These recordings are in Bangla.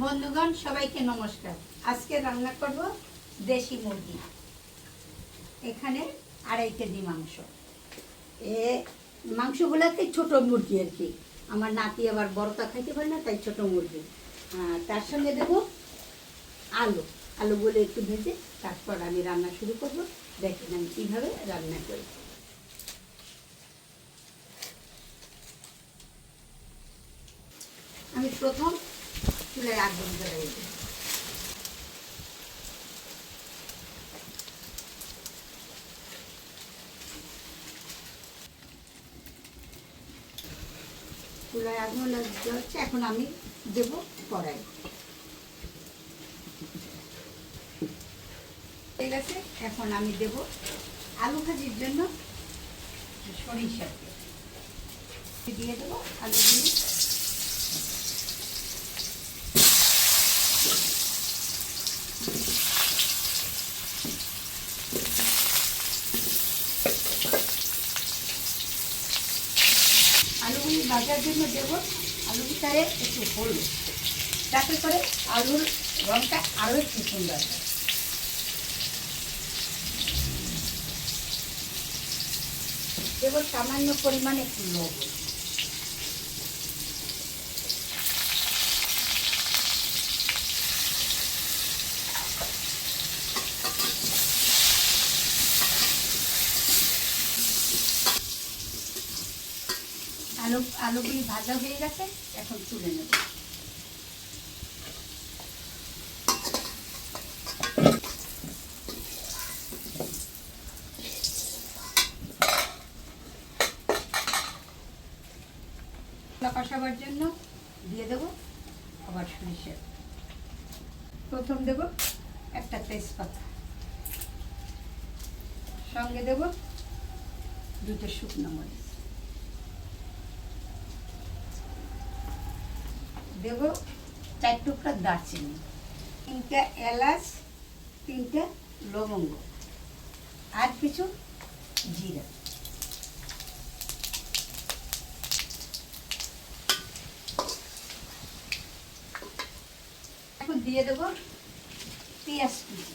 বন্ধুগণ সবাইকে নমস্কার। আজকে রান্না করব দেশি মুরগি। এখানে 2.5 কেজি মাংস। মাংসগুলোকে ছোট মুরগি আর কি। আমার নাতি আবার বড়টা খাইতে পারে না, তাই ছোট মুরগি। তার সঙ্গে দেব আলুগুলো একটু ভেজে তারপর আমি রান্না শুরু করব। দেখেন আমি কীভাবে রান্না করি। আমি প্রথম চুলায় আগুন জ্বালিয়ে দিই। চুলায় আগুন জ্বলছে, এখন আমি দেব কড়াই। ঠিক আছে, এখন আমি দেব আলু ভাজির জন্য সরিষার তেল দিয়ে দেবো। আলুগুলি ভাজার জন্য দেব আলুর ভিতরে একটু হলুদ, যাতে করে আলুর রঙটা আরও একটু সুন্দর হয়। দেব সামান্য পরিমাণে একটু লবণ। আলুগুলি ভাজা হয়ে গেছে, এখন তুলে নেব। কষাবার জন্য দিয়ে দেব আবার সরিষা। প্রথম দেব একটা তেজপাতা, সঙ্গে দেব 2টো শুকনো মরিচ, দেব 4 টুকরা দারচিনি, 3টা এলাচ, 3টা লবঙ্গ আর কিছু জিরা। এখন দিয়ে দেব পেঁয়াজ কুচি,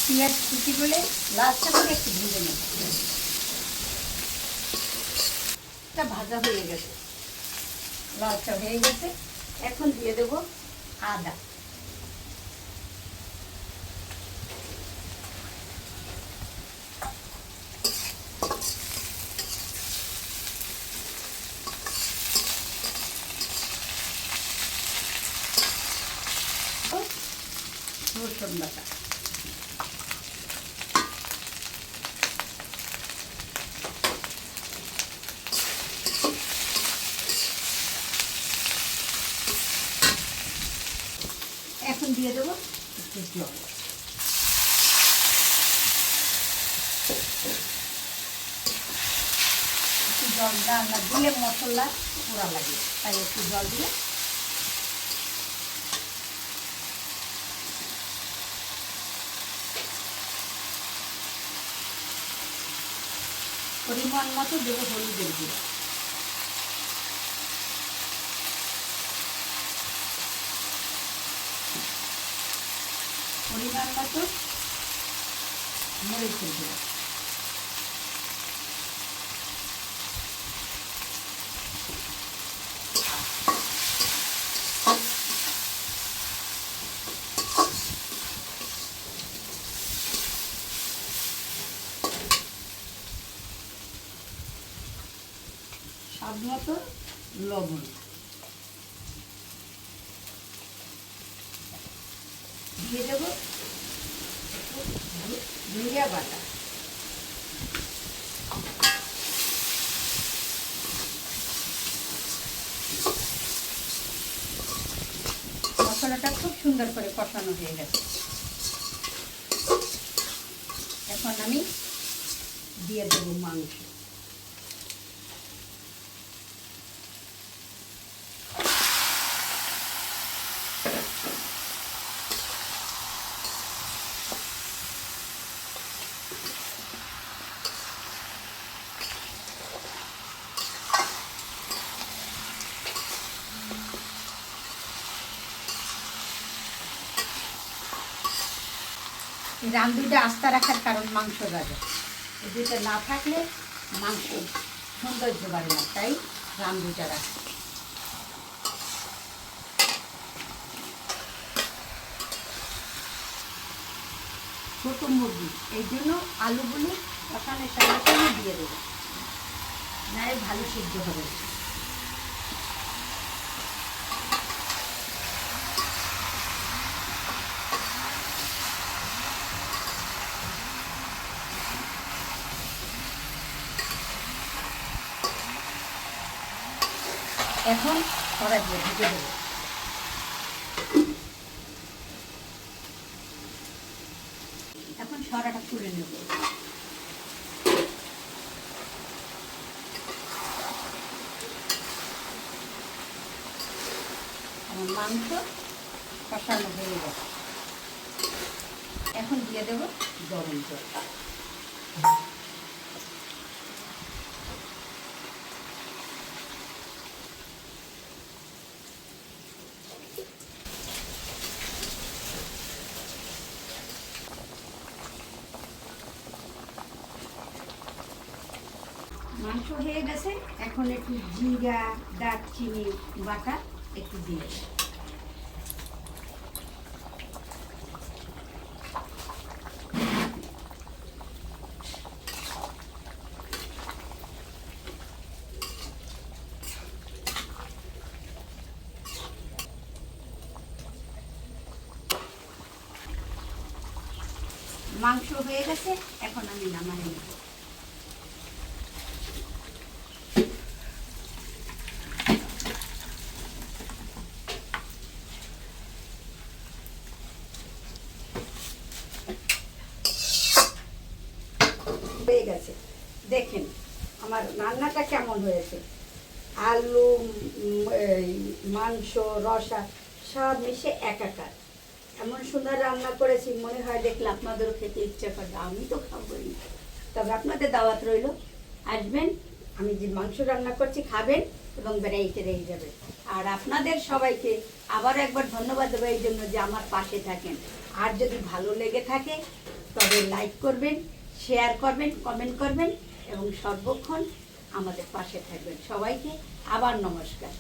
পেঁয়াজ কুচিগুলো লালচে করে একটু ভেজে নেব। এটা ভাজা হয়ে গেছে, লালচা হয়ে গেছে। এখন দিয়ে দেব আদা, রসুন বাটা, এখন দিয়ে দেবো একটু জল। একটু জল না দিলে মশলা পোড়া লাগে, তাই একটু জল দিয়ে পরিমাণ মতো দেবো হলুদের গুঁড়ো, পরিমাণ মতো মরিচের গুঁড়ো, স্বাদ মতো লবণ, দিয়ে দেব জিরা বাটা, মশলাটা খুব সুন্দর করে কষানো হয়ে গেছে। এখন আমি দিয়ে দেব মাংস। এই রান দুইটা আস্তা রাখার কারণ মাংস যাবে, এই দুইটা না থাকলে মাংস সৌন্দর্য বাড়ে না, তাই রান দুইটা রাখা। ছোটো মুরগি, এই জন্য আলুগুলো কষানোর সঙ্গে সঙ্গে দিয়ে দেবো, নাহলে ভালো সিদ্ধ হবে। এখন কড়াই দিয়ে ঢেকে দেবো। এখন সরাটা তুলে নেব। আমার মাংস কষানো হয়ে গেছে, এখন দিয়ে দেবো গরম জল। মাংস হয়ে গেছে, এখন একটু জিরা দারচিনি বাটা একটু দিয়ে দেব। মাংস হয়ে গেছে, এখন আমি নামাই নেব। হয়ে গেছে, দেখেন আমার রান্নাটা কেমন হয়েছে। আলু, মাংস, রসা সব মিশে একাকার, এমন সুন্দর রান্না করেছি, মনে হয় দেখলে আপনাদেরও খেতে ইচ্ছা করবে। আমি তো খাবোই, তবে আপনাদের দাওয়াত রইল, আসবেন, আমি যে মাংস রান্না করছি খাবেন এবং বেড়াইতে রয়ে যাবে। আর আপনাদের সবাইকে আবার একবার ধন্যবাদ দেবো এই জন্য যে আমার পাশে থাকেন। আর যদি ভালো লেগে থাকে তবে লাইক করবেন, শেয়ার করবেন, কমেন্ট করবেন এবং সর্বক্ষণ আমাদের পাশে থাকবেন। সবাইকে আবার নমস্কার।